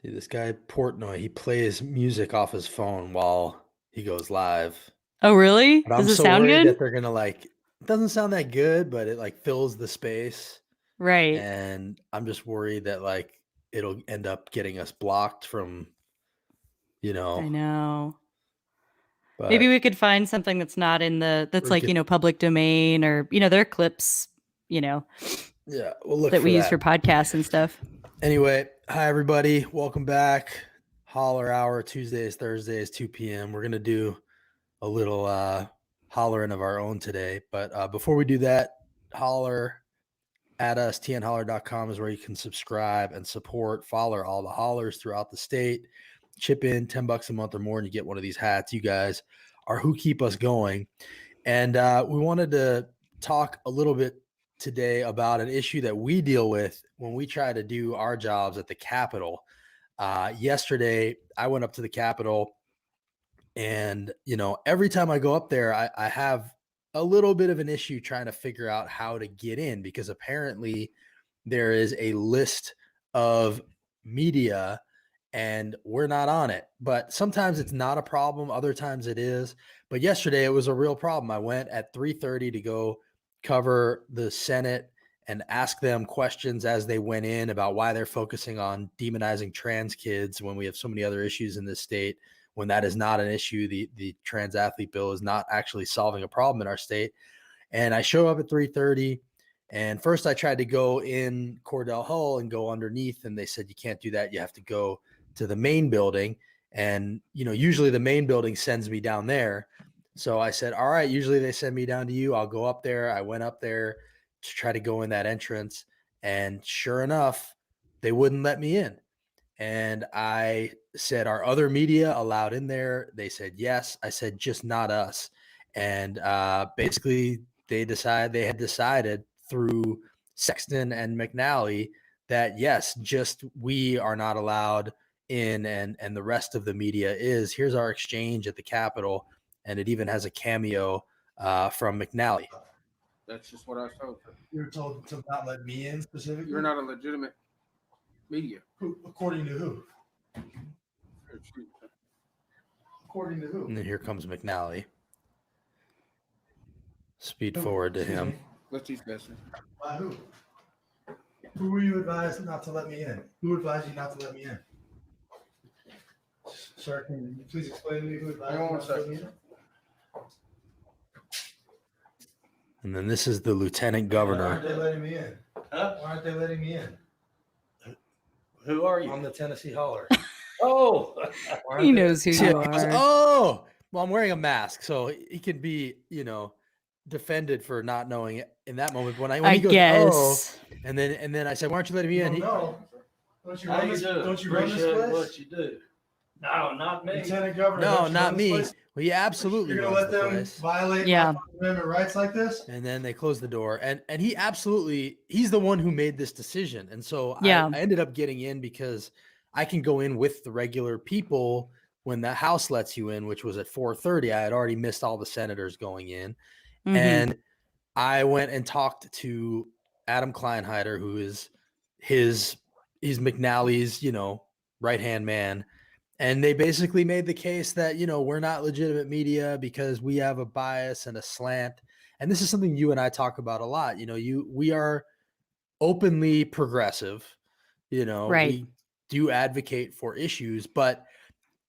See, this guy Portnoy, he plays music off his phone while he goes live. Oh, really? But Does I'm it so sound worried good? that they're gonna it doesn't sound that good, but it fills the space. Right. And I'm just worried that it'll end up getting us blocked from, I know. But maybe we could find something that's not in that's public domain, or, there are clips, yeah, we'll look that we for use for that. podcasts and stuff. Anyway, hi everybody. Welcome back. Holler Hour, Tuesdays, Thursdays, 2 p.m. We're gonna do a little hollering of our own today. But before we do that, holler at us. tnholler.com is where you can subscribe and follow all the hollers throughout the state. Chip in $10 a month or more and you get one of these hats. You guys are who keep us going. And we wanted to talk a little bit today about an issue that we deal with when we try to do our jobs at the Capitol. Yesterday, I went up to the Capitol, and, every time I go up there, I have a little bit of an issue trying to figure out how to get in, because apparently there is a list of media and we're not on it. But sometimes it's not a problem. Other times it is. But yesterday it was a real problem. I went at 3:30 to go cover the Senate and ask them questions as they went in about why they're focusing on demonizing trans kids when we have so many other issues in this state, when that is not an issue. The trans athlete bill is not actually solving a problem in our state. And I show up at 3:30. And first I tried to go in Cordell Hull and go underneath, and they said, you can't do that. You have to go to the main building. And, usually the main building sends me down there. So I said, all right, usually they send me down to you. I'll go up there. I went up there to try to go in that entrance. And sure enough, they wouldn't let me in. And I said, are other media allowed in there? They said, yes. I said, just not us. And basically they had decided through Sexton and McNally that yes, just we are not allowed in, and the rest of the media is. Here's our exchange at the Capitol, and it even has a cameo from McNally. That's just what I was told. You were told to not let me in specifically? You're not a legitimate media. Who, according to who? According to who? And then here comes McNally. Speed forward to him. Let's eat this. By who? Who were you advised not to let me in? Who advised you not to let me in? Sir, can you please explain to me who advised you not to let me in? And then this is the lieutenant governor. Why aren't they letting me in? Huh? Why aren't they letting me in? Who are you? I'm the Tennessee Holler. Oh, He knows who you are. Oh, well, I'm wearing a mask, so he can be, defended for not knowing it in that moment. When he goes, guess. Oh, and then I said, why aren't you letting me in? No. Don't you How run you this? do? Don't you run this Appreciate place? what you do. No, not me. Lieutenant Governor. No, not me. Well, he absolutely. You're gonna let them violate my Amendment rights like this? And then they closed the door, and he's the one who made this decision, and so I ended up getting in because I can go in with the regular people when the House lets you in, which was at 4:30. I had already missed all the senators going in, and I went and talked to Adam Kleinheider, who is he's McNally's, right-hand man. And they basically made the case that, we're not legitimate media because we have a bias and a slant. And this is something you and I talk about a lot. We are openly progressive, Right. we do advocate for issues,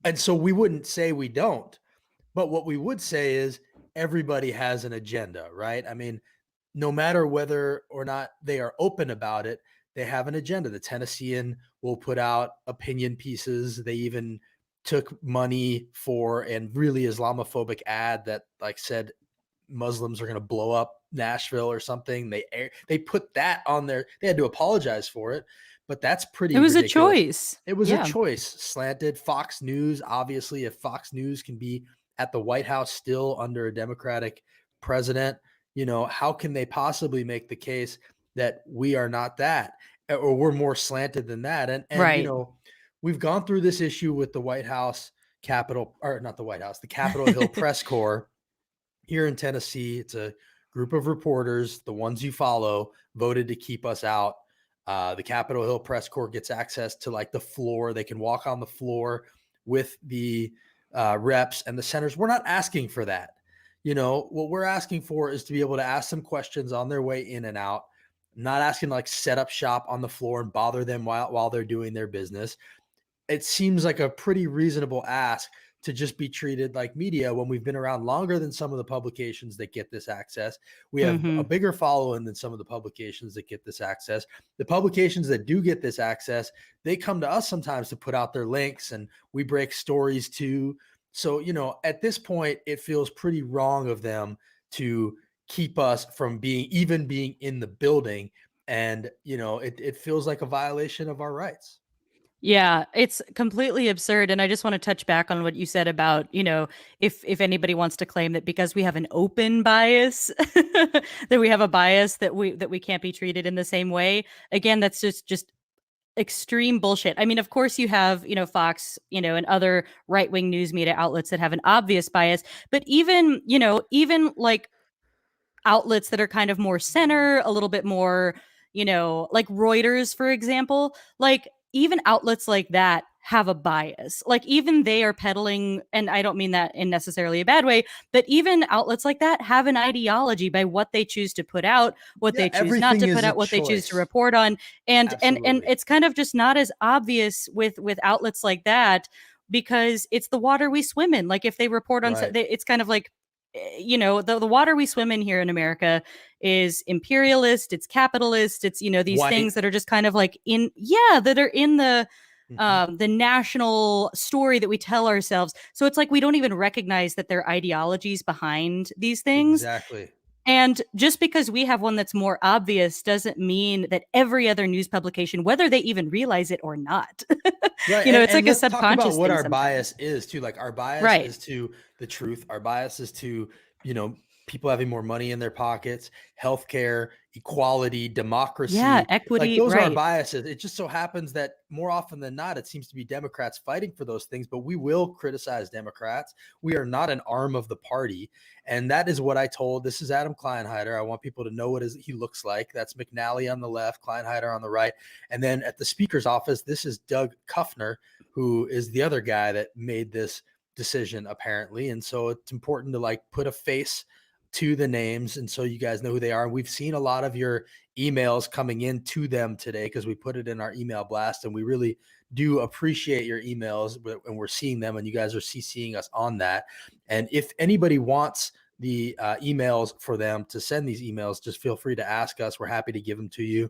and so we wouldn't say we don't, but what we would say is everybody has an agenda, right? I mean, no matter whether or not they are open about it, they have an agenda. The Tennessean will put out opinion pieces. They even took money for a really Islamophobic ad that said Muslims are going to blow up Nashville or something. They put that on there. They had to apologize for it, but that's pretty ridiculous. A choice. It was a choice. Slanted. Fox News, obviously, if Fox News can be at the White House still under a Democratic president, how can they possibly make the case that we are not that, or we're more slanted than that? And Right. we've gone through this issue with the White House or not the White House, the Capitol Hill press corps here in Tennessee. It's a group of reporters, the ones you follow, voted to keep us out. The Capitol Hill press corps gets access to like the floor. They can walk on the floor with the reps and the senators. We're not asking for that. What we're asking for is to be able to ask some questions on their way in and out, not asking to like set up shop on the floor and bother them while they're doing their business. It seems like a pretty reasonable ask to just be treated like media when we've been around longer than some of the publications that get this access. We have a bigger following than some of the publications that get this access. The publications that do get this access, they come to us sometimes to put out their links, and we break stories too. So, at this point, it feels pretty wrong of them to keep us from being in the building. And, it feels like a violation of our rights. Yeah, it's completely absurd. And I just want to touch back on what you said about, if anybody wants to claim that because we have an open bias, that we have a bias that we can't be treated in the same way. Again, that's just extreme bullshit. I mean, of course you have, Fox, and other right-wing news media outlets that have an obvious bias, but even like outlets that are kind of more center, a little bit more, like Reuters, for example, like even outlets like that have a bias. Like even they are peddling, and I don't mean that in necessarily a bad way, but even outlets like that have an ideology by what they choose to put out, what they choose not to put out, what they choose to report on. And it's kind of just not as obvious with outlets like that, because it's the water we swim in. Like if they report on, it's kind of like, the water we swim in here in America is imperialist, it's capitalist, it's, these White. things that are just kind of like that are in the national story that we tell ourselves. So it's like we don't even recognize that there are ideologies behind these things. Exactly. And just because we have one that's more obvious doesn't mean that every other news publication, whether they even realize it or not, right. It's like a let's subconscious talk about what our sometimes. bias is too. Like our bias is to the truth. Our bias is to, people having more money in their pockets, healthcare, equality, democracy, equity. Like those are our biases. It just so happens that more often than not, it seems to be Democrats fighting for those things, but we will criticize Democrats. We are not an arm of the party. And that is what I told. This is Adam Kleinheider. I want people to know what he looks like. That's McNally on the left, Kleinheider on the right. And then at the speaker's office, this is Doug Kuffner, who is the other guy that made this decision apparently. And so it's important to like put a face to the names, and so you guys know who they are. And we've seen a lot of your emails coming in to them today because we put it in our email blast, and we really do appreciate your emails, and we're seeing them, and you guys are CCing us on that. And if anybody wants the emails for them to send these emails, just feel free to ask us. We're happy to give them to you.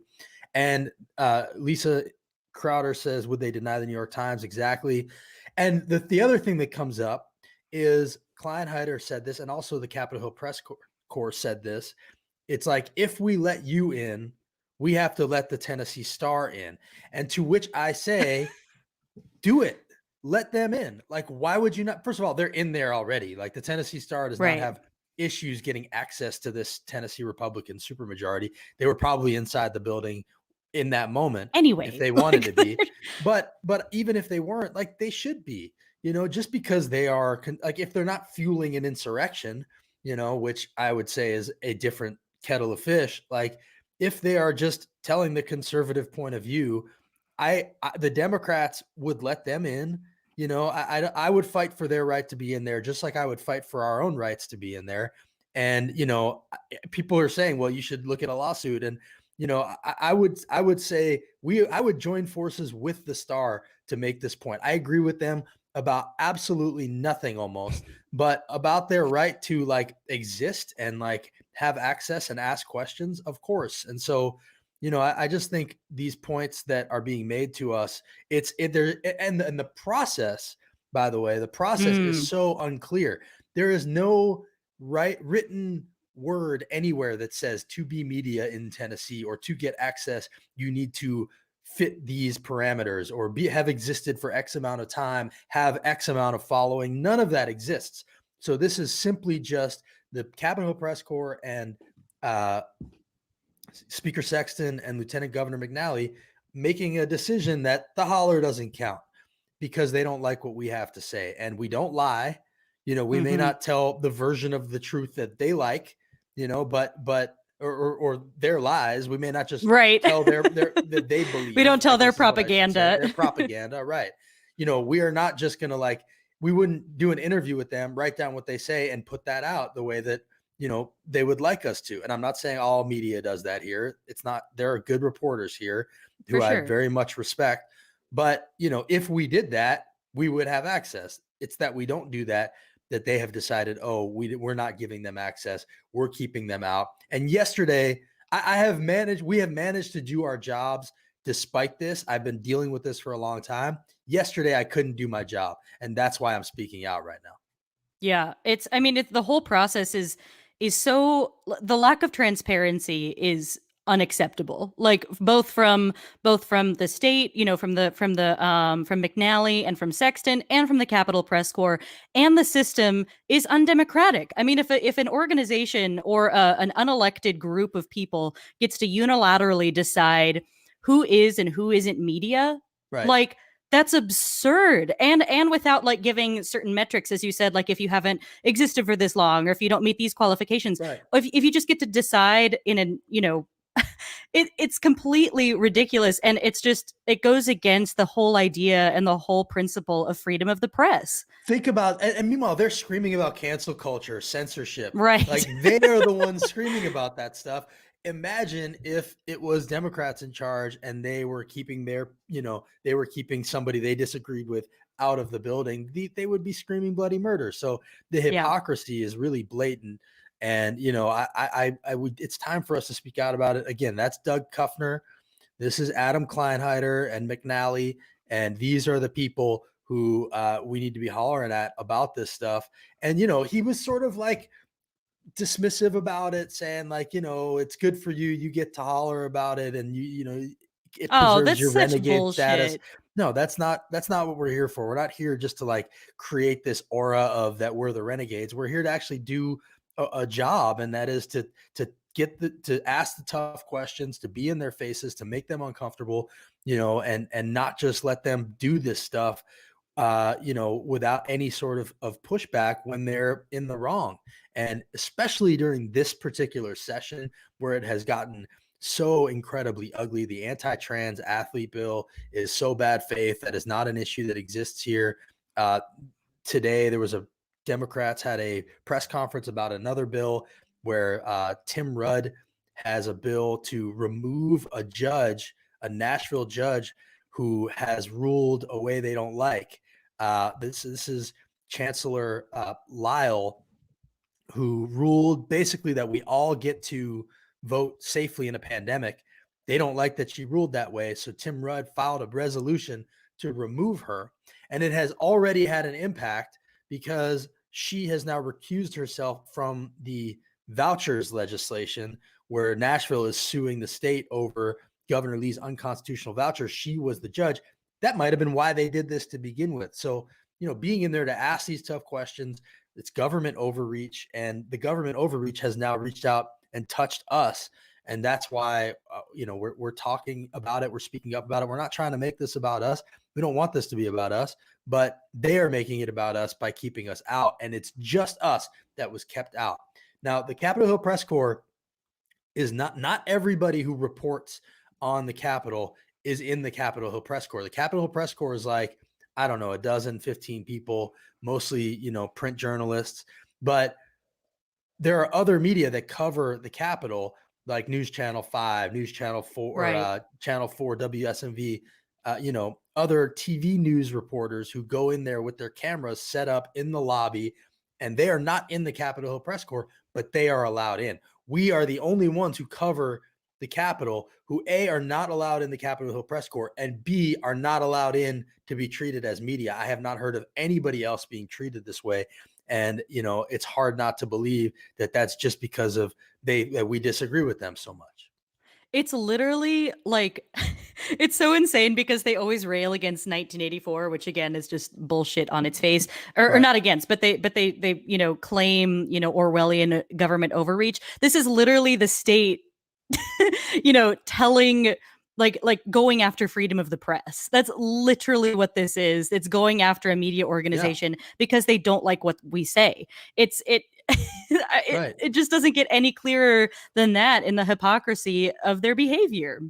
And Lisa Crowder says, would they deny the New York Times? Exactly. And the other thing that comes up is Kleinheider said this, and also the Capitol Hill Press Corps said this. It's like, if we let you in, we have to let the Tennessee Star in. And to which I say, do it. Let them in. Like, why would you not? First of all, they're in there already. Like the Tennessee Star does not have issues getting access to this Tennessee Republican supermajority. They were probably inside the building in that moment anyway, if they wanted to be. But even if they weren't, like they should be. Just because they are like, if they're not fueling an insurrection, which I would say is a different kettle of fish. Like if they are just telling the conservative point of view, the Democrats would let them in. I would fight for their right to be in there, just like I would fight for our own rights to be in there. And, people are saying, well, you should look at a lawsuit. And, I would say I would join forces with the Star to make this point. I agree with them about absolutely nothing almost, but about their right to like exist and like have access and ask questions, of course. And so, I just think these points that are being made to us, and the process, by the way, the process is so unclear. There is no written word anywhere that says to be media in Tennessee or to get access, you need to fit these parameters or have existed for X amount of time, have X amount of following. None of that exists. So this is simply just the Capitol Hill Press Corps and Speaker Sexton and Lieutenant Governor McNally making a decision that the holler doesn't count because they don't like what we have to say. And we don't lie. We may not tell the version of the truth that they like, or their lies. We may not just right tell that they believe. We don't tell their propaganda. propaganda. Their propaganda, right. We are not just going to we wouldn't do an interview with them, write down what they say and put that out the way that, they would like us to. And I'm not saying all media does that here. It's not, there are good reporters here who I very much respect. But, if we did that, we would have access. It's that we don't do that they have decided, we're not giving them access. We're keeping them out. And yesterday we have managed to do our jobs despite this. I've been dealing with this for a long time. Yesterday, I couldn't do my job. And that's why I'm speaking out right now. Yeah, the whole process is so, the lack of transparency is unacceptable. Like both from the state, from McNally and from Sexton and from the Capitol Press Corps, and the system is undemocratic. I mean, if an organization or an unelected group of people gets to unilaterally decide who is and who isn't media, right. That's absurd. And without giving certain metrics, as you said, if you haven't existed for this long, or if you don't meet these qualifications, right. if you just get to decide in an, it's completely ridiculous. And it goes against the whole idea and the whole principle of freedom of the press. Think about, and meanwhile, they're screaming about cancel culture, censorship. Right. They are the ones screaming about that stuff. Imagine if it was Democrats in charge and they were keeping they were keeping somebody they disagreed with out of the building. They would be screaming bloody murder. So the hypocrisy is really blatant. And, it's time for us to speak out about it. Again, that's Doug Kuffner. This is Adam Kleinheider and McNally. And these are the people who we need to be hollering at about this stuff. And, he was sort of dismissive about it, saying it's good for you. You get to holler about it. And it preserves your renegade bullshit status. No, that's not what we're here for. We're not here just to create this aura of that we're the renegades. We're here to actually do a job. And that is to ask the tough questions, to be in their faces, to make them uncomfortable, and not just let them do this stuff, without any sort of pushback when they're in the wrong. And especially during this particular session where it has gotten so incredibly ugly. The anti-trans athlete bill is so bad faith. That is not an issue that exists here. Today, Democrats had a press conference about another bill where Tim Rudd has a bill to remove a Nashville judge who has ruled a way they don't like. This is Chancellor Lyle, who ruled basically that we all get to vote safely in a pandemic. They don't like that she ruled that way. So Tim Rudd filed a resolution to remove her. And it has already had an impact because she has now recused herself from the vouchers legislation where Nashville is suing the state over Governor Lee's unconstitutional vouchers. She was the judge. That might have been why they did this to begin with. So, being in there to ask these tough questions, it's government overreach, and the government overreach has now reached out and touched us. And that's why, we're talking about it. We're speaking up about it. We're not trying to make this about us. We don't want this to be about us, but they are making it about us by keeping us out. And it's just us that was kept out. Now, the Capitol Hill Press Corps is not everybody who reports on the Capitol is in the Capitol Hill Press Corps. The Capitol Hill Press Corps is I don't know, 12, 15 people, mostly, print journalists, but there are other media that cover the Capitol, like News Channel 5, News Channel 4, right. Channel 4, WSMV, other TV news reporters who go in there with their cameras set up in the lobby, and they are not in the Capitol Hill Press Corps, but they are allowed in. We are the only ones who cover the Capitol who A, are not allowed in the Capitol Hill Press Corps, and B, are not allowed in to be treated as media. I have not heard of anybody else being treated this way. And, it's hard not to believe that that's just because of that we disagree with them so much. It's literally like it's so insane because they always rail against 1984, which again is just bullshit on its face, or Right. not against, but they claim Orwellian government overreach. This is literally the state, telling like going after freedom of the press. That's literally what this is. It's going after a media organization because they don't like what we say. It Right. it just doesn't get any clearer than that in the hypocrisy of their behavior.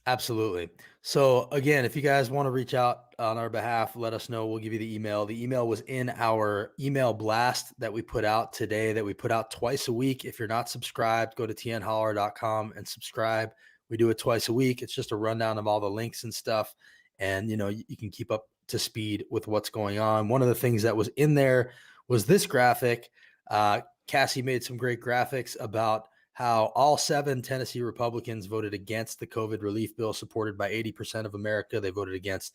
Absolutely. So again, if you guys want to reach out on our behalf, let us know. We'll give you the email. The email was in our email blast that we put out today, that we put out twice a week. If you're not subscribed, go to tnholler.com and subscribe. We do it twice a week. It's just a rundown of all the links and stuff. And, you can keep up to speed with what's going on. One of the things that was in there was this graphic. Cassie made some great graphics about how all 7 Tennessee Republicans voted against the COVID relief bill supported by 80% of America. They voted against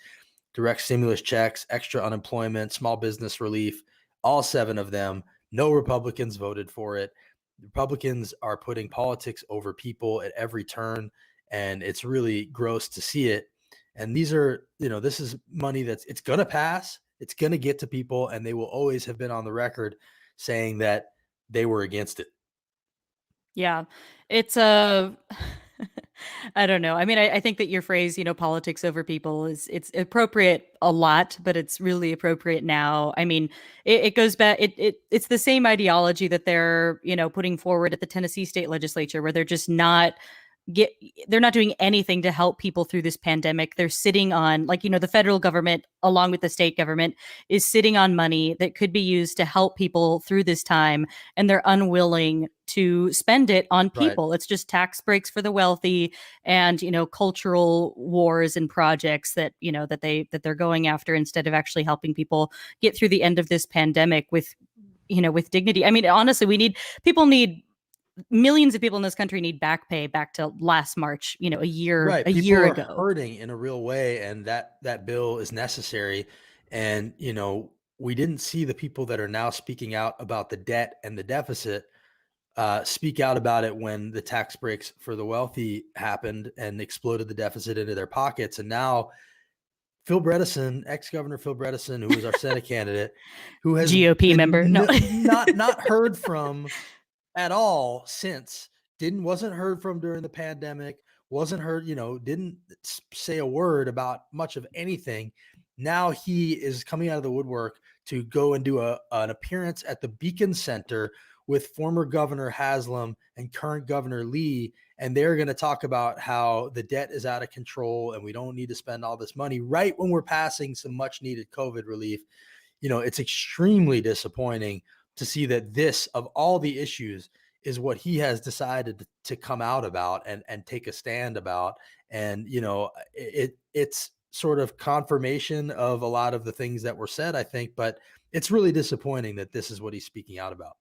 direct stimulus checks, extra unemployment, small business relief, all 7 of them. No Republicans voted for it. Republicans are putting politics over people at every turn, and it's really gross to see it. And these are, this is money it's going to pass. It's going to get to people, and they will always have been on the record saying that they were against it. Yeah, it's a. I don't know. I mean, I think that your phrase, politics over people it's appropriate a lot, but it's really appropriate now. I mean, it goes back. It's the same ideology that they're putting forward at the Tennessee state legislature, where they're just not get they're not doing anything to help people through this pandemic. They're sitting on the federal government along with the state government is sitting on money that could be used to help people through this time, and they're unwilling to spend it on people. Right. It's just tax breaks for the wealthy and cultural wars and projects that that they're going after instead of actually helping people get through the end of this pandemic with with dignity. I mean, honestly, millions of people in this country need back pay back to last March, a year ago. Hurting in a real way, and that bill is necessary. And we didn't see the people that are now speaking out about the debt and the deficit speak out about it when the tax breaks for the wealthy happened and exploded the deficit into their pockets. And now Phil Bredesen, ex-governor Phil Bredesen, who was our Senate candidate, who has GOP member, not heard from at all since, wasn't heard from during the pandemic, wasn't heard, didn't say a word about much of anything. Now he is coming out of the woodwork to go and do an appearance at the Beacon Center with former Governor Haslam and current Governor Lee. And they're going to talk about how the debt is out of control and we don't need to spend all this money right when we're passing some much needed COVID relief. It's extremely disappointing to see that this, of all the issues, is what he has decided to come out about and take a stand about. And, it's sort of confirmation of a lot of the things that were said, I think, but it's really disappointing that this is what he's speaking out about.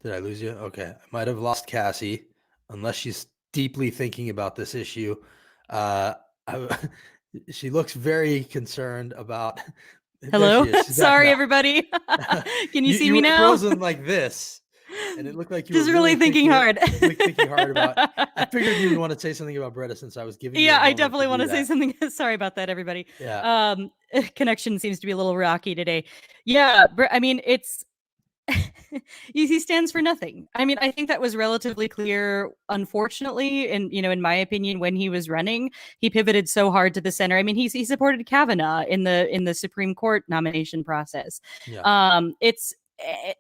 Did I lose you? Okay. I might have lost Cassie, unless she's deeply thinking about this issue. She looks very concerned about. Hello. Sorry, everybody. Can you see me now? Frozen like this, and it looked like you just were really thinking hard. Thinking hard about. I figured you would want to say something about Bredesen since I was giving. Yeah, I definitely want to say something. Sorry about that, everybody. Yeah. Connection seems to be a little rocky today. Yeah, I mean, it's. He stands for nothing. I mean, I think that was relatively clear, unfortunately, and in my opinion, when he was running, he pivoted so hard to the center. I mean, he supported Kavanaugh in the Supreme Court nomination process. Yeah. It's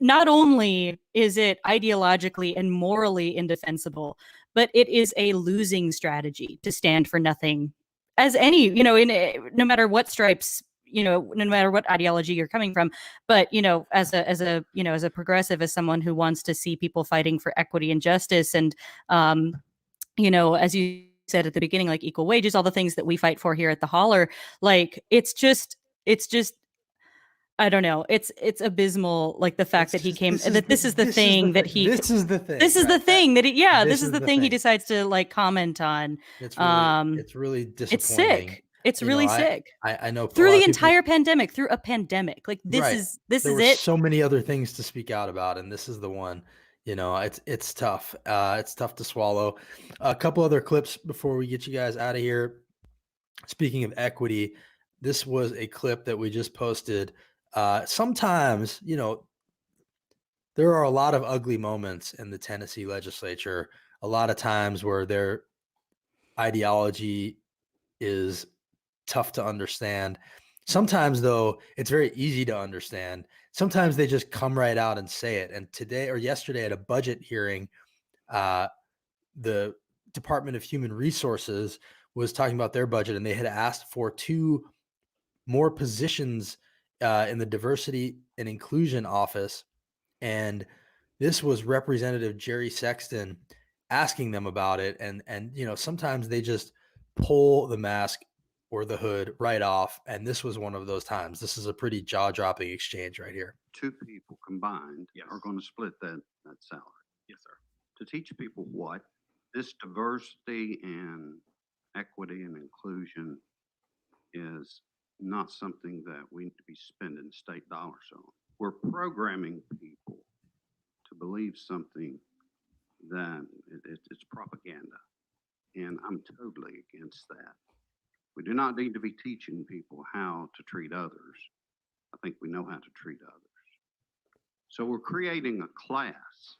not only is it ideologically and morally indefensible, but it is a losing strategy to stand for nothing, as any no matter what stripes. No matter what ideology you're coming from, but as a progressive, as someone who wants to see people fighting for equity and justice, and as you said at the beginning, like equal wages, all the things that we fight for here at the Holler, like it's just I don't know. It's abysmal. Like the fact that he came, that this is the thing that he decides to like comment on. It's really disappointing. It's sick. It's really sick. I know through the entire pandemic, through a pandemic, like this is there were it. So many other things to speak out about, and this is the one. You know, it's tough. It's tough to swallow. A couple other clips before we get you guys out of here. Speaking of equity, this was a clip that we just posted. Sometimes, you know, there are a lot of ugly moments in the Tennessee legislature. A lot of times where their ideology is tough to understand. Sometimes, though, it's very easy to understand. Sometimes they just come right out and say it. And today or yesterday at a budget hearing, uh, the Department of Human Resources was talking about their budget, and they had asked for 2 more positions in the diversity and inclusion office. And this was Representative Jerry Sexton asking them about it. And you know, sometimes they just pull the mask or the hood right off. And this was one of those times. This is a pretty jaw-dropping exchange right here. 2 people combined are going to split that salary. Yes, sir. To teach people what this diversity and equity and inclusion is not something that we need to be spending state dollars on. We're programming people to believe something that it's propaganda. And I'm totally against that. We do not need to be teaching people how to treat others. I think we know how to treat others. So we're creating a class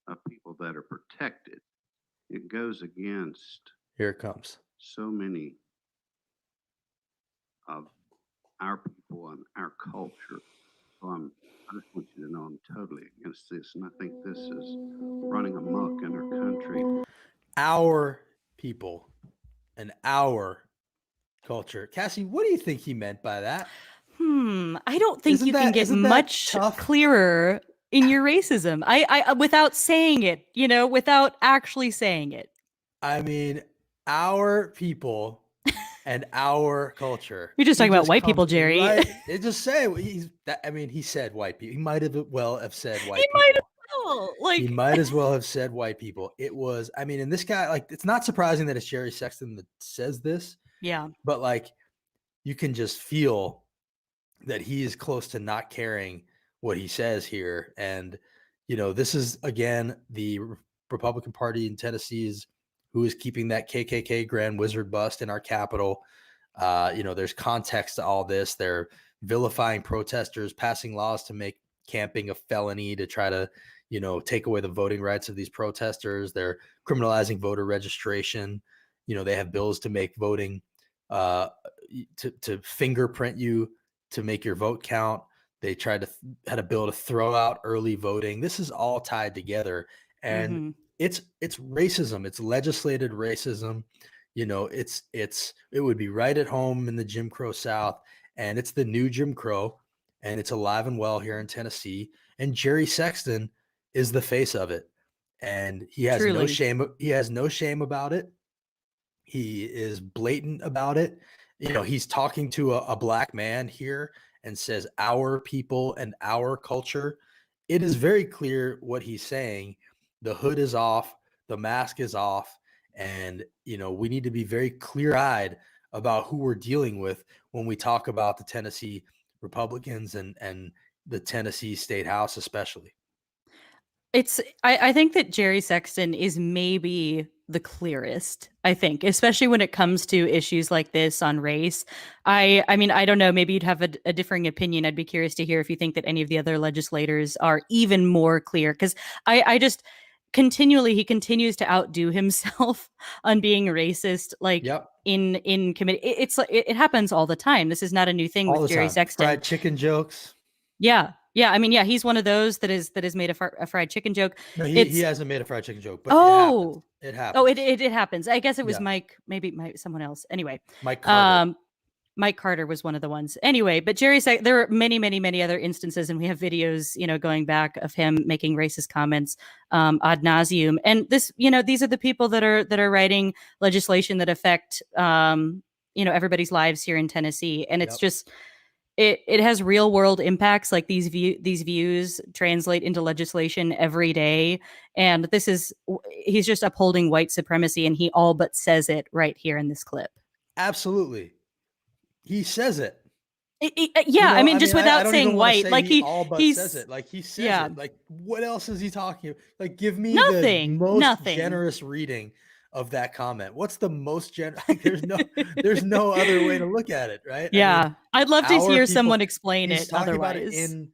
of people that are protected. It goes against Here it comes. so many of our people and our culture. So I just want you to know I'm totally against this. And I think this is running amok in our country. Our people and our culture. Cassie, what do you think he meant by that? I don't think Isn't you can that- get isn't that much tough? clearer in your racism. I without saying it, you know, without actually saying it. I mean, our people and our culture. You're just He talking about white comes people, Jerry. Right, it just say he's that. I mean, he said white people. He might have well have said white He people. might as well. Like, He might as well have said white people. It was. I mean, and this guy, like, it's not surprising that it's Jerry Sexton that says this, yeah. but like, you can just feel that he is close to not caring what he says here. And you know, this is again the Republican Party in Tennessee is who is keeping that KKK Grand Wizard bust in our capital. You know, there's context to all this. They're vilifying protesters, passing laws to make camping a felony to try to, you know, take away the voting rights of these protesters. They're criminalizing voter registration. You know, they have bills to make voting, to fingerprint you to make your vote count. They tried to had a bill to throw out early voting. This is all tied together, and it's racism. It's legislated racism. You know, it would be right at home in the Jim Crow South, and it's the new Jim Crow, and it's alive and well here in Tennessee. And Jerry Sexton is the face of it, and he has no Truly. shame. He has no shame about it. He is blatant about it. You know, he's talking to a black man here and says our people and our culture. It is very clear what he's saying. The hood is off, the mask is off, and you know, we need to be very clear-eyed about who we're dealing with when we talk about the Tennessee Republicans and the Tennessee State House especially. I think that Jerry Sexton is maybe the clearest, I think, especially when it comes to issues like this on race. I mean, I don't know, maybe you'd have a differing opinion. I'd be curious to hear if you think that any of the other legislators are even more clear, because I just he continues to outdo himself on being racist, like Yep. in committee. It's like it happens all the time. This is not a new thing All with the Jerry time. Sexton. Fried chicken jokes. Yeah. I mean, yeah, he's one of those that has made a fried chicken joke. No, he It's- hasn't made a fried chicken joke, but Oh. it happens. Oh, it happens. I guess it was Yeah. Mike, maybe someone else. Anyway, Mike Carter. Mike Carter was one of the ones. Anyway, but Jerry said there are many other instances, and we have videos, you know, going back of him making racist comments ad nauseum. And this, you know, these are the people that are writing legislation that affect, you know, everybody's lives here in Tennessee, and it's Yep. just. It has real world impacts. Like these views translate into legislation every day, and he's just upholding white supremacy, and he all but says it right here in this clip. Absolutely. He says it. Yeah, I mean, just I without don't saying even want to white, say like he all but says he's it. Like he says yeah, it. Like what else is he talking about? Like give me the nothing, most nothing. generous reading of that comment. What's the most like there's no other way to look at it, right? I mean, Yeah, I'd love to our hear people, someone explain he's it talking about it otherwise. in,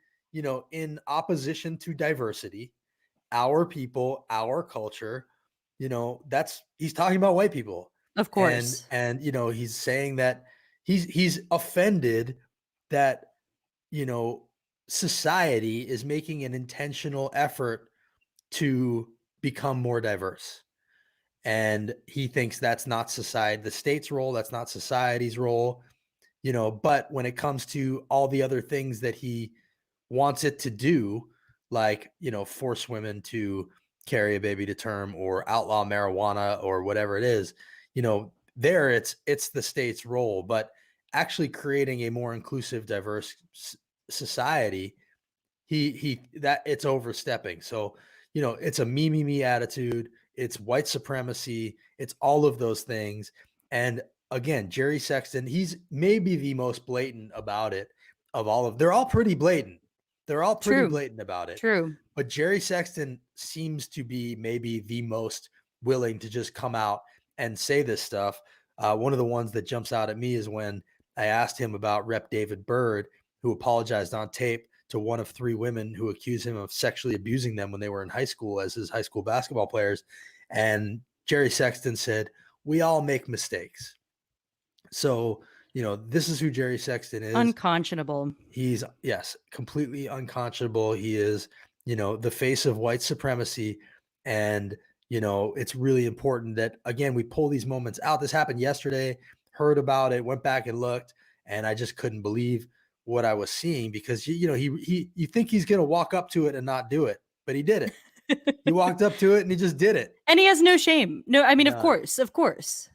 in opposition to diversity, our people, our culture, he's talking about white people. Of course. And he's saying that he's offended that, you know, society is making an intentional effort to become more diverse. And he thinks that's not the state's role, that's not society's role, but when it comes to all the other things that he wants it to do, like, force women to carry a baby to term or outlaw marijuana or whatever it is, there it's the state's role. But actually creating a more inclusive, diverse society, he that it's overstepping. So, it's a me attitude, it's white supremacy, it's all of those things. And again, Jerry Sexton, he's maybe the most blatant about it of all of, they're all pretty blatant. They're all pretty True. blatant about it. True. But Jerry Sexton seems to be maybe the most willing to just come out and say this stuff. One of the ones that jumps out at me is when I asked him about Rep. David Byrd, who apologized on tape to one of 3 women who accused him of sexually abusing them when they were in high school as his high school basketball players. And Jerry Sexton said, "We all make mistakes." So, this is who Jerry Sexton is. Unconscionable. He's, yes, completely unconscionable. He is, the face of white supremacy. And, it's really important that, again, we pull these moments out. This happened yesterday, heard about it, went back and looked, and I just couldn't believe what I was seeing because, you think he's going to walk up to it and not do it, but he did it. He walked up to it and he just did it. And he has no shame. No, I mean, of None. course.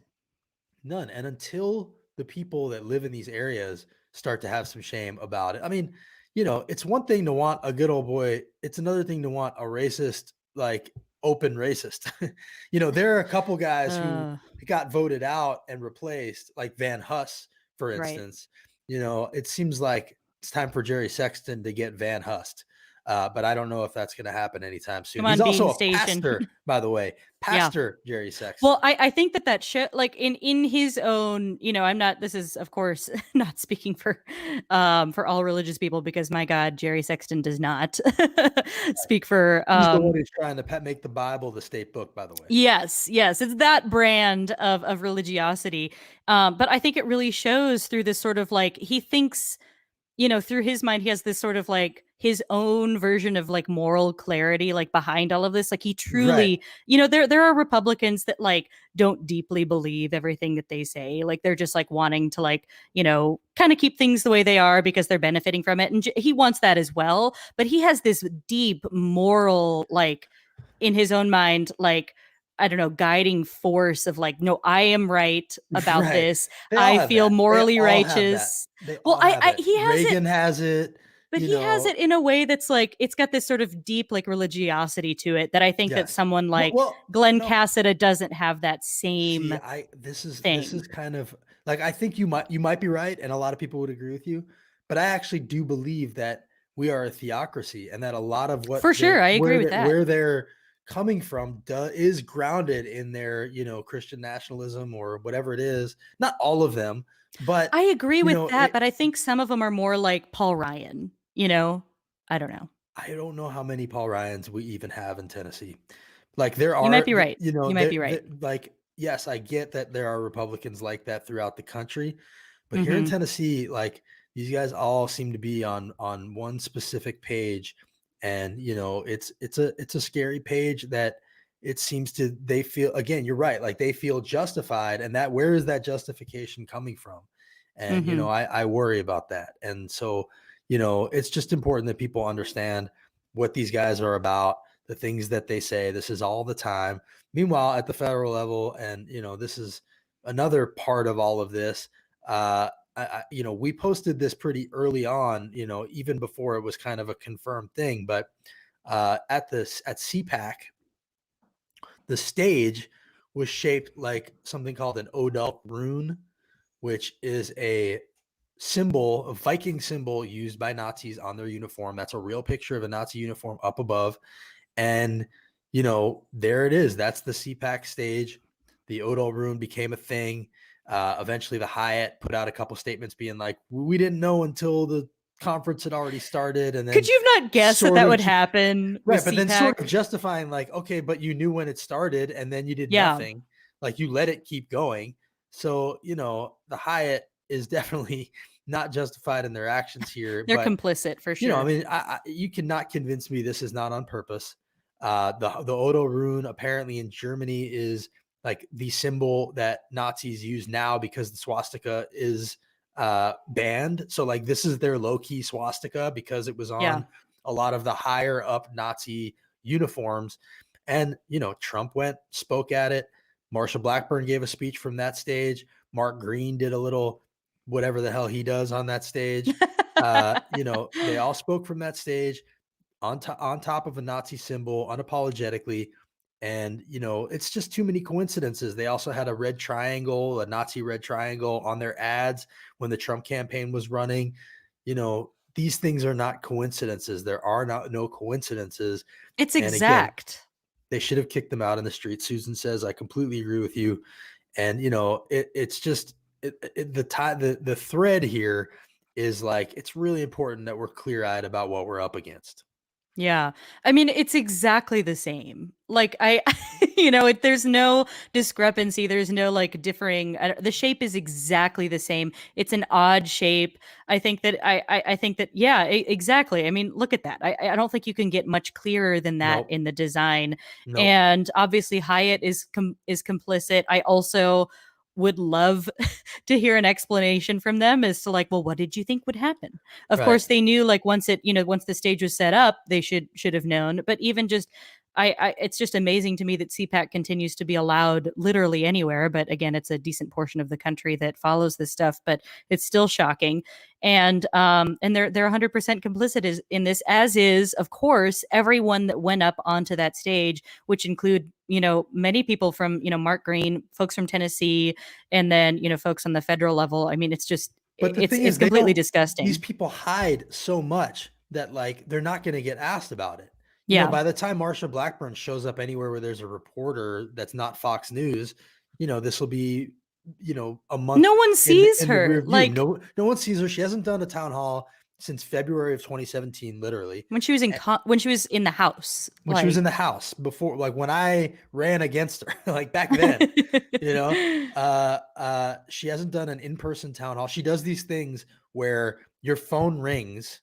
None. And until the people that live in these areas start to have some shame about it. I mean, it's one thing to want a good old boy. It's another thing to want a racist, like open racist. There are a couple guys who got voted out and replaced, like Van Huss, for Right. instance. It seems like it's time for Jerry Sexton to get Van Hussed. But I don't know if that's going to happen anytime soon. Come on, He's also Bean a Station. pastor, by the way. Pastor Jerry Sexton. Well, I think that show, like in his own, I'm not, this is of course not speaking for all religious people, because my God, Jerry Sexton does not speak for He's the one who's trying to make the Bible the state book, by the way. Yes, it's that brand of religiosity. But I think it really shows through this sort of, like, he thinks, through his mind, he has this sort of like his own version of like moral clarity, like behind all of this. Like he truly, there are Republicans that like don't deeply believe everything that they say. Like they're just like wanting to like, kind of keep things the way they are because they're benefiting from it. And he wants that as well. But he has this deep moral, like in his own mind, like, I don't know, guiding force of like, no, I am right about this. I feel morally righteous. Well, he has Reagan has it. But he has it in a way that's like, it's got this sort of deep like religiosity to it that I think that someone like Glenn Cassida doesn't have that same this is thing. kind of like, I think you might be right, and a lot of people would agree with you, but I actually do believe that we are a theocracy, and that a lot of what for sure, I agree with that, where they're coming from is grounded in their, Christian nationalism or whatever it is. Not all of them, but I agree with that. But I think some of them are more like Paul Ryan, I don't know. I don't know how many Paul Ryans we even have in Tennessee. Like there are, you might be right. You might be right. Like, yes, I get that there are Republicans like that throughout the country, but here in Tennessee, like these guys all seem to be on one specific page. And, it's a scary page that it seems they feel, again, you're right. Like they feel justified, and where is that justification coming from? And, I worry about that. And so, it's just important that people understand what these guys are about, the things that they say. This is all the time. Meanwhile, at the federal level, and, this is another part of all of this, we posted this pretty early on, even before it was kind of a confirmed thing, but at CPAC, the stage was shaped like something called an Odal rune, which is a symbol, a Viking symbol used by Nazis on their uniform. That's a real picture of a Nazi uniform up above. And, there it is. That's the CPAC stage. The Odell Rune became a thing. Eventually, the Hyatt put out a couple statements being like, we didn't know until the conference had already started. And then Could you have not guessed that sort that of would happen? right, with but then sort of CPAC? justifying like, okay, but you knew when it started and then you did Yeah. nothing. Like you let it keep going. So, the Hyatt is definitely not justified in their actions here. They're But complicit for sure. I mean, you cannot convince me this is not on purpose. The Odo rune apparently in Germany is like the symbol that Nazis use now because the swastika is banned. So like this is their low key swastika because it was on a lot of the higher up Nazi uniforms. And Trump spoke at it. Marsha Blackburn gave a speech from that stage. Mark Green did a little whatever the hell he does on that stage. They all spoke from that stage on top of a Nazi symbol unapologetically. And, it's just too many coincidences. They also had a red triangle, a Nazi red triangle on their ads when the Trump campaign was running. These things are not coincidences. There are no coincidences. It's And again, exact. they should have kicked them out in the street. Susan says, I completely agree with you. And, it's just the thread here is like, it's really important that we're clear eyed about what we're up against. Yeah. I mean, it's exactly the same. Like there's no discrepancy. There's no like differing. The shape is exactly the same. It's an odd shape. I think that yeah, exactly. I mean, look at that. I don't think you can get much clearer than that Nope. in the design. Nope. And obviously Hyatt is complicit. I also would love to hear an explanation from them as to like, well, what did you think would happen? Of Right. course, they knew like once the stage was set up, they should have known. But even just, it's just amazing to me that CPAC continues to be allowed literally anywhere. But again, it's a decent portion of the country that follows this stuff, but it's still shocking. And they're 100% complicit in this, as is, of course, everyone that went up onto that stage, which include many people from Mark Green, folks from Tennessee, and then folks on the federal level. I mean, it's just but the thing it's is, completely disgusting. These people hide so much that like they're not going to get asked about it. By the time Marsha Blackburn shows up anywhere where there's a reporter that's not Fox News, this will be a month. No one sees her. Like no one sees her. She hasn't done a town hall since February of 2017, literally. When she was when she was in the House. When she was in the House before, like when I ran against her, like back then, she hasn't done an in-person town hall. She does these things where your phone rings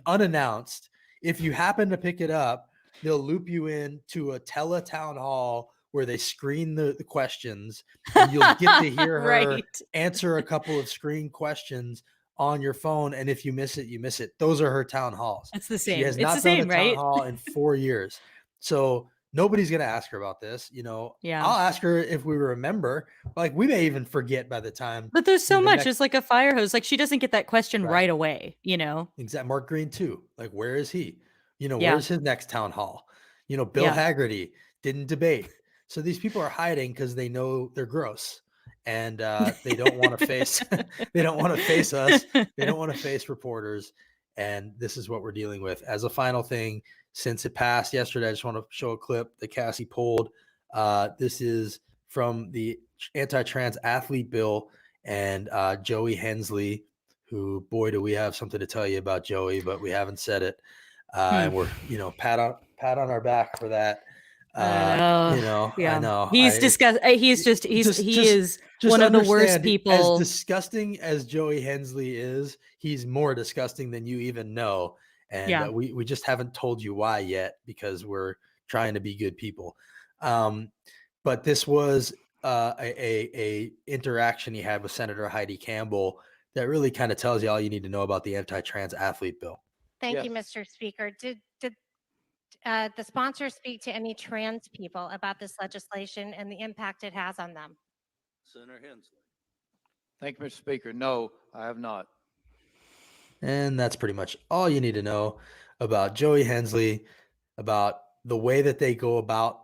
unannounced. If you happen to pick it up, they'll loop you in to a town hall where they screen the questions, and you'll get to hear her answer a couple of screen questions on your phone. And if you miss it, you miss it. Those are her town halls. It's the same. She has not done a town hall in 4 years. So nobody's going to ask her about this. I'll ask her if we remember. Like we may even forget by the time. But there's so much. It's like a fire hose. Like she doesn't get that question right away, Exactly. Mark Green too. Like, where is he? Where's his next town hall? Bill Haggerty didn't debate. So these people are hiding because they know they're gross. And they don't want to face they don't want to face us. They don't want to face reporters. And this is what we're dealing with. As a final thing, since it passed yesterday, I just want to show a clip that Cassie pulled. This is from the anti-trans athlete bill, and Joey Hensley, who, boy, do we have something to tell you about Joey, but we haven't said it. And we're, pat on our back for that. I know he's disgusting. He is one of the worst people. As disgusting as Joey Hensley is, he's more disgusting than you even know. And we just haven't told you why yet because we're trying to be good people. But this was a interaction he had with Senator Heidi Campbell that really kind of tells you all you need to know about the anti-trans athlete bill. Thank you, Mr. Speaker. Did the sponsor speak to any trans people about this legislation and the impact it has on them? Senator Hensley. Thank you, Mr. Speaker. No, I have not. And that's pretty much all you need to know about Joey Hensley, about the way that they go about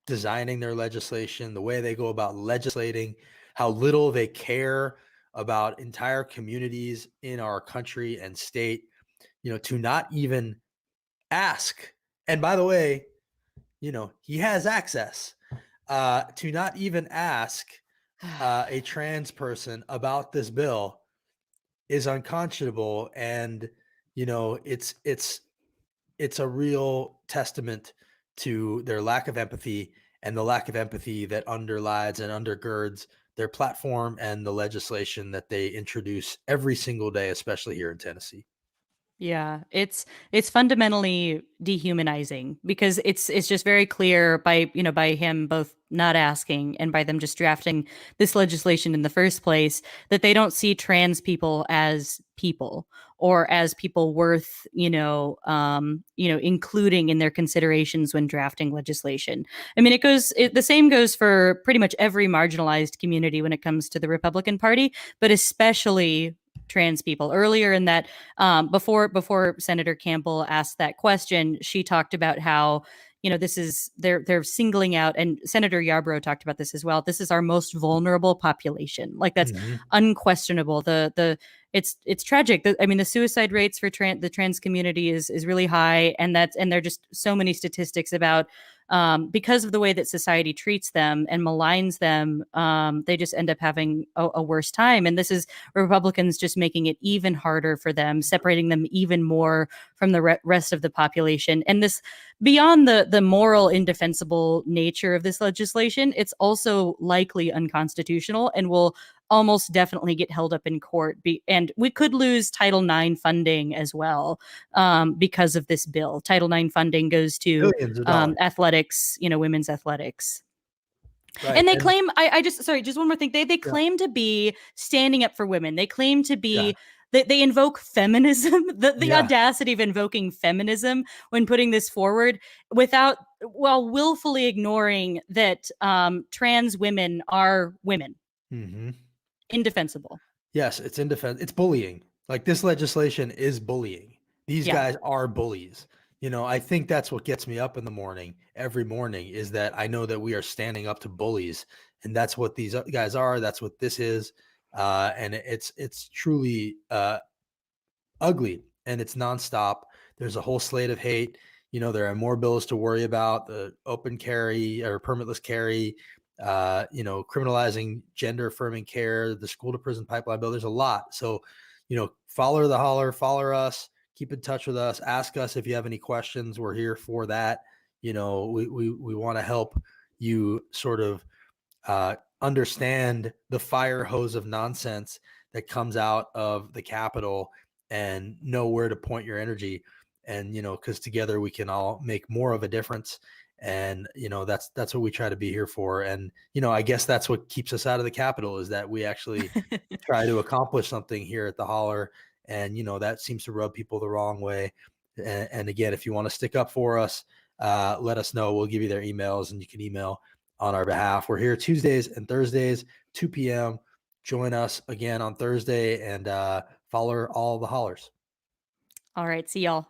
designing their legislation, the way they go about legislating, how little they care about entire communities in our country and state, to not even ask. And by the way, he has access to not even ask a trans person about this bill is unconscionable. And, it's a real testament to their lack of empathy and the lack of empathy that underlies and undergirds their platform and the legislation that they introduce every single day, especially here in Tennessee. Yeah, it's fundamentally dehumanizing because it's just very clear by, by him both not asking and by them just drafting this legislation in the first place that they don't see trans people as people or as people worth, including in their considerations when drafting legislation. I mean, the same goes for pretty much every marginalized community when it comes to the Republican Party, but especially trans people. Earlier in that, before Senator Campbell asked that question, she talked about how, this is they're singling out, and Senator Yarbrough talked about this as well. This is our most vulnerable population. Like, that's unquestionable. It's tragic. I mean, the suicide rates for the trans community is really high, and there are just so many statistics about, because of the way that society treats them and maligns them, they just end up having a worse time. And this is Republicans just making it even harder for them, separating them even more from the rest of the population. And this, beyond the moral indefensible nature of this legislation, it's also likely unconstitutional and will almost definitely get held up in court. And we could lose Title IX funding as well, because of this bill. Title IX funding goes to Billions of dollars. athletics, women's athletics. Right. And they claim, just one more thing. They claim to be standing up for women. They claim to be, they invoke feminism, the audacity of invoking feminism when putting this forward while willfully ignoring that trans women are women. Mm-hmm. Indefensible. Yes, it's indefensible. It's bullying. Like, this legislation is bullying. These guys are bullies. I think that's what gets me up in the morning, every morning, is that I know that we are standing up to bullies, and that's what these guys are. That's what this is. And it's truly ugly, and it's nonstop. There's a whole slate of hate. There are more bills to worry about: the open carry or permitless carry, criminalizing gender affirming care, the school to prison pipeline bill. There's a lot. So, follow the Holler, follow us, keep in touch with us, ask us if you have any questions. We're here for that. We want to help you sort of understand the fire hose of nonsense that comes out of the Capitol and know where to point your energy. And, because together we can all make more of a difference. And, that's what we try to be here for. And, I guess that's what keeps us out of the Capitol, is that we actually try to accomplish something here at the Holler. And, that seems to rub people the wrong way. And again, if you want to stick up for us, let us know. We'll give you their emails, and you can email on our behalf. We're here Tuesdays and Thursdays, 2 p.m. Join us again on Thursday, and follow all the Hollers. All right. See y'all.